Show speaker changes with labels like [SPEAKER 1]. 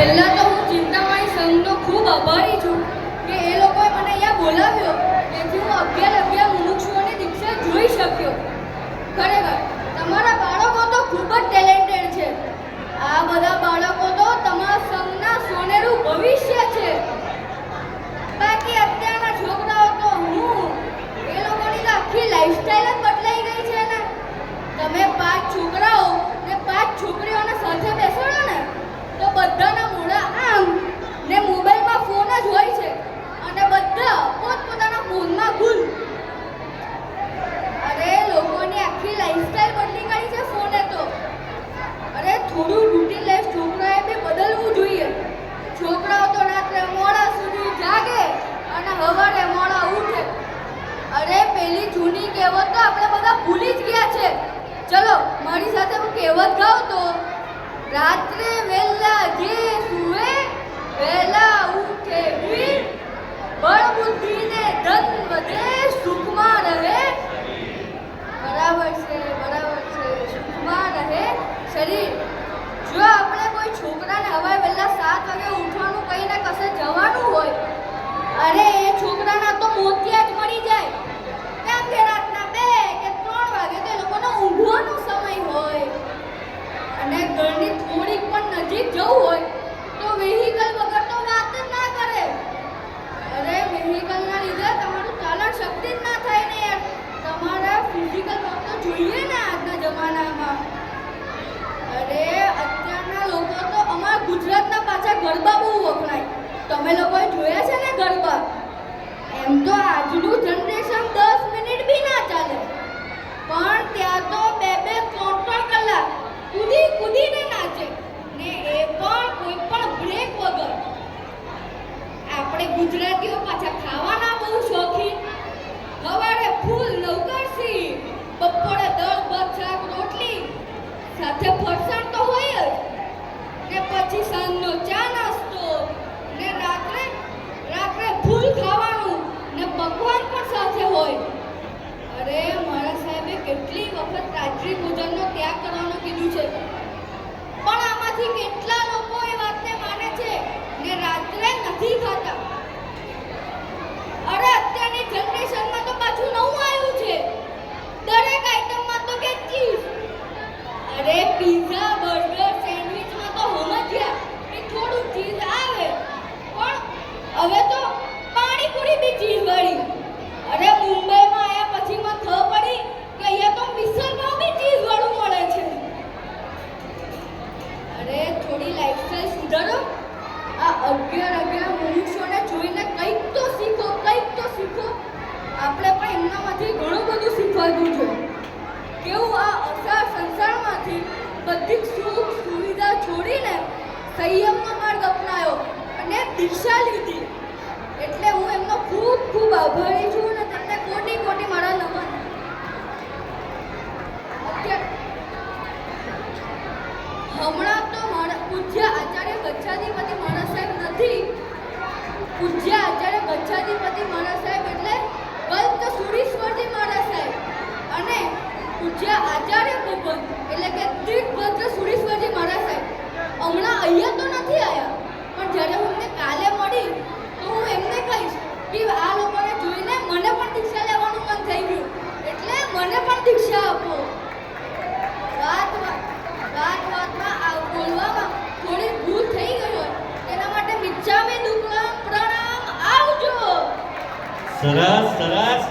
[SPEAKER 1] પહેલા તો હું ચિંતામણી સંઘનો ખૂબ આભારી છું કે એ લોકોએ મને અહીંયા બોલાવ્યો, જેથી હું અગિયાર મુમુક્ષુઓની દીક્ષા જોઈ શક્યો. ખરેખર તમારા બાળકો તો ખૂબ જ ટેલેન્ટેડ છે. આ બધા બાળકો તો તમારા સંઘના સોનેરું ભવિષ્ય છે. બાકી અત્યારના છોકરાઓ તો એ લોકોની તો આખી લાઈફસ્ટાઈલ જ બદલાઈ ગઈ છે ને. તમે 5 છોકરાઓ ને 5 છોકરીઓને સાથે બેસાડો ને તો બધાના મોઢા આમ ને મોબાઈલમાં ફોન જ હોય છે અને બધા પોતપોતાના ફોનમાં ગુલ. અરે લોકોની આખી લાઈફસ્ટાઈલ બદલી કાઢી છે ફોને તો. અરે થોડું રૂટીન લાઈફ છોકરાએ બી બદલવું જોઈએ. છોકરાઓ તો રાત્રે મોડા સુધી જાગે અને સવારે મોડા ઉઠે. અરે પેલી જૂની કહેવત તો આપણે બધા ભૂલી જ ગયા છે. ચલો મારી સાથે હું કહેવત ગાઉં તો, રાત્રે વહેલા જે સૂવે વહેલા ઉઠે વીર, બળ બુદ્ધિને ધન વધે સુખમાં રહે. બરાબર છે, સુખમાં રહે શરીર. જો આપણે કોઈ છોકરાને હવે વહેલા 7 વાગે ઉઠવાનું કહીને કશે જવાનું હોય, અરે એ છોકરાના તો મોતિયા જ મળી જાય. કેમ કે રાતના 2 કે 3 વાગે તે લોકોનો ઊંઘવાનો સમય હોય અને ઘરની થોડીક પણ નજીક જવું હોય તો વેહિકલ વગર તો વાત જ ના કરે. અરે વેહિકલના લીધે તમારું ચાલન શક્તિ જ ના થાય ને યાર. તમારા ફિઝિકલ વર્ક તો જોઈએ ને આજના જમાનામાં. અરે અત્યારના લોકો તો અમારા ગુજરાતના પાછા ગરબા બહુ વખણાય. તમે લોકોએ જોયા છે ને ગરબા? એમ તો આજનું જનરેશન 10 મિનિટ બી ના ચાલે, પણ ત્યાં તો 2-2 3-3 કલાક કૂદીને નાચે ને એ પણ કોઈ પણ બ્રેક વગર. આપણે ગુજરાતીઓ પાછા ખાવાના બહુ શોખીન. સવારે ફૂલ નવકરસી, બપોરે દાળ ભાત શાક રોટલી સાથે ફરસાણ તો હોય જ, ને પછી સાંજનો ચા નાસ્તો ને રાત્રે ફૂલ ખાવાનું ને પકવાન પણ સાથે હોય. અરે મારા સાહેબે કેટલી વખત રાત્રિ ભોજનનો ત્યાગ કરવાનું કીધું છે, પણ આમાંથી કેટલા લોકો એ વાતને માને છે ને રાત્રે નથી ખાતા. અરે અત્યારની જનરેશનમાં તો પાછું નવું આવ્યું છે, દરેક આઈટમમાં તો કે ચીઝ. અરે પિઝા બર્ગર સેન્ડવિચમાં તો સમજ્યા કે થોડું ચીઝ આવે, પણ હવે તો પાણીપુરી બી ચીઝ વાળી. અરે મુંબઈમાં આવ્યા પછી મને ખબર પડી કે અહીંયા તો મિસળપાવ બી ચીઝ વાળું મળે છે. અરે થોડી લાઈફસ્ટાઈલ સુધારો. આ 11 મનુષ્યોને જોઈને કંઈક તો શીખો. આપણે પણ એમનામાંથી ઘણું બધું શીખવાનું છે. કેવું આ અસાર સંસારમાંથી બધી સુખ સુવિધા છોડીને સંયમનો માર્ગ અપનાયો અને દીક્ષા લીધી. એટલે હું એમનો ખૂબ ખૂબ આભારી છું અને તેમને કોટી મારા નમન. હમણાં તો પૂજ્ય આચાર્ય ગચ્છાધિપતિ મહારાજ સાહેબ નથી. પૂજ્ય આચાર્ય ગચ્છાધિપતિ મહારાજ સાહેબ એટલે કલ્પ સુરીશ્વરજી મહારાજ સાહેબ અને પૂજ્ય આચાર્ય ભગવાન એટલે કે ત્રિભદ્ર સુરીશ્વરજી મહારાજ સાહેબ હમણાં અહીંયા તો નથી આવ્યા, પણ જ્યારે હું એમને કાલે મળી તો હું એમને કહીશ કે આ લોકોને જોઈને મને પણ દીક્ષા લેવાનું મન થઈ ગયું, એટલે મને પણ દીક્ષા આપો. વાતમાં આ બોલવામાં થોડી ભૂલ થઈ ગઈ હોય તેના માટે મિચ્છામી દુક્કડમ પ્રણામ. આવજો.
[SPEAKER 2] સરસ.